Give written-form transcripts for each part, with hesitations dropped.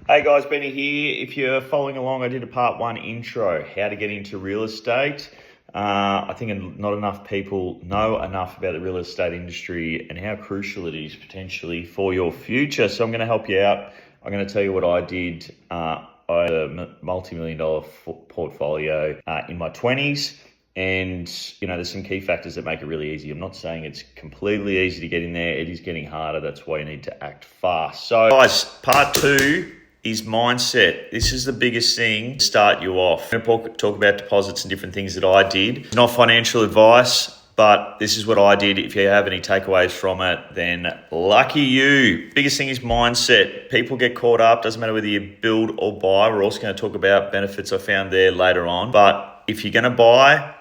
Hey guys, Benny here. If you're following along, I did a part 1 intro, how to get into real estate. I think not enough people know enough about the real estate industry and how crucial it is potentially for your future. So I'm going to help you out. I'm going to tell you what I did. I had a multi-million dollar portfolio in my 20s. And, there's some key factors that make it really easy. I'm not saying it's completely easy to get in there. It is getting harder. That's why you need to act fast. So guys, part 2 is mindset. This is the biggest thing to start you off. I'm going to talk about deposits and different things that I did. It's not financial advice, but this is what I did. If you have any takeaways from it, then lucky you. Biggest thing is mindset. People get caught up. Doesn't matter whether you build or buy. We're also going to talk about benefits I found there later on. But if you're going to buy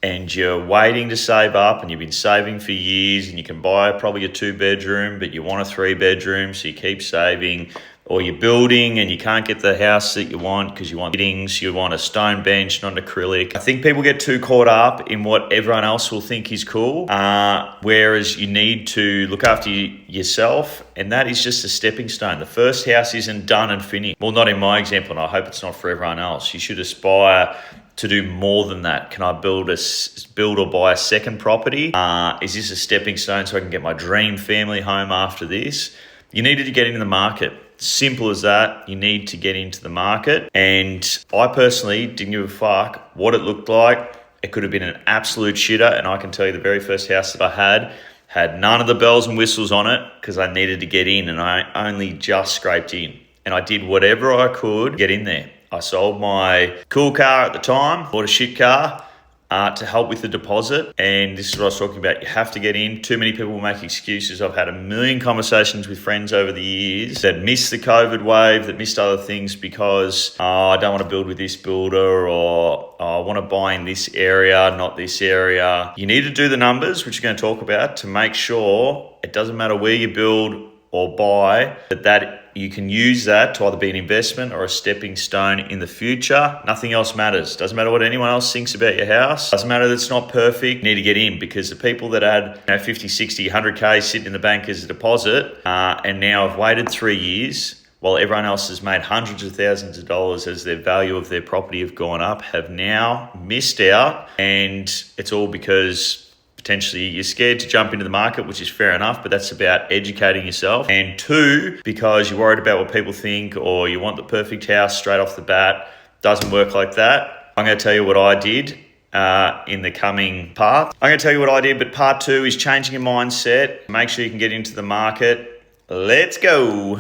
and you're waiting to save up and you've been saving for years and you can buy probably a 2-bedroom, but you want a 3-bedroom, so you keep saving, or you're building and you can't get the house that you want because you want fittings, you want a stone bench, not an acrylic. I think people get too caught up in what everyone else will think is cool, whereas you need to look after yourself, and that is just a stepping stone. The first house isn't done and finished. Well, not in my example, and I hope it's not for everyone else. You should aspire to do more than that. Can I build or buy a second property? Is this a stepping stone so I can get my dream family home after this? You needed to get into the market. Simple as that. You need to get into the market. And I personally didn't give a fuck what it looked like. It could have been an absolute shitter. And I can tell you the very first house that I had none of the bells and whistles on it because I needed to get in, and I only just scraped in. And I did whatever I could to get in there. I sold my cool car at the time, bought a shit car to help with the deposit. And this is what I was talking about. You have to get in. Too many people make excuses. I've had a million conversations with friends over the years that missed the COVID wave, that missed other things because I don't want to build with this builder, or I want to buy in this area, not this area. You need to do the numbers, which you're going to talk about, to make sure it doesn't matter where you build or buy, that you can use that to either be an investment or a stepping stone in the future. Nothing else matters. Doesn't matter what anyone else thinks about your house. Doesn't matter that it's not perfect. You need to get in, because the people that had 50, 60, 100K sitting in the bank as a deposit and now have waited 3 years while everyone else has made hundreds of thousands of dollars as their value of their property have gone up, have now missed out. And it's all because potentially you're scared to jump into the market, which is fair enough, but that's about educating yourself. And 2, because you're worried about what people think, or you want the perfect house straight off the bat. Doesn't work like that. I'm going to tell you what I did in the coming part. I'm going to tell you what I did, but part 2 is changing your mindset. Make sure you can get into the market. Let's go.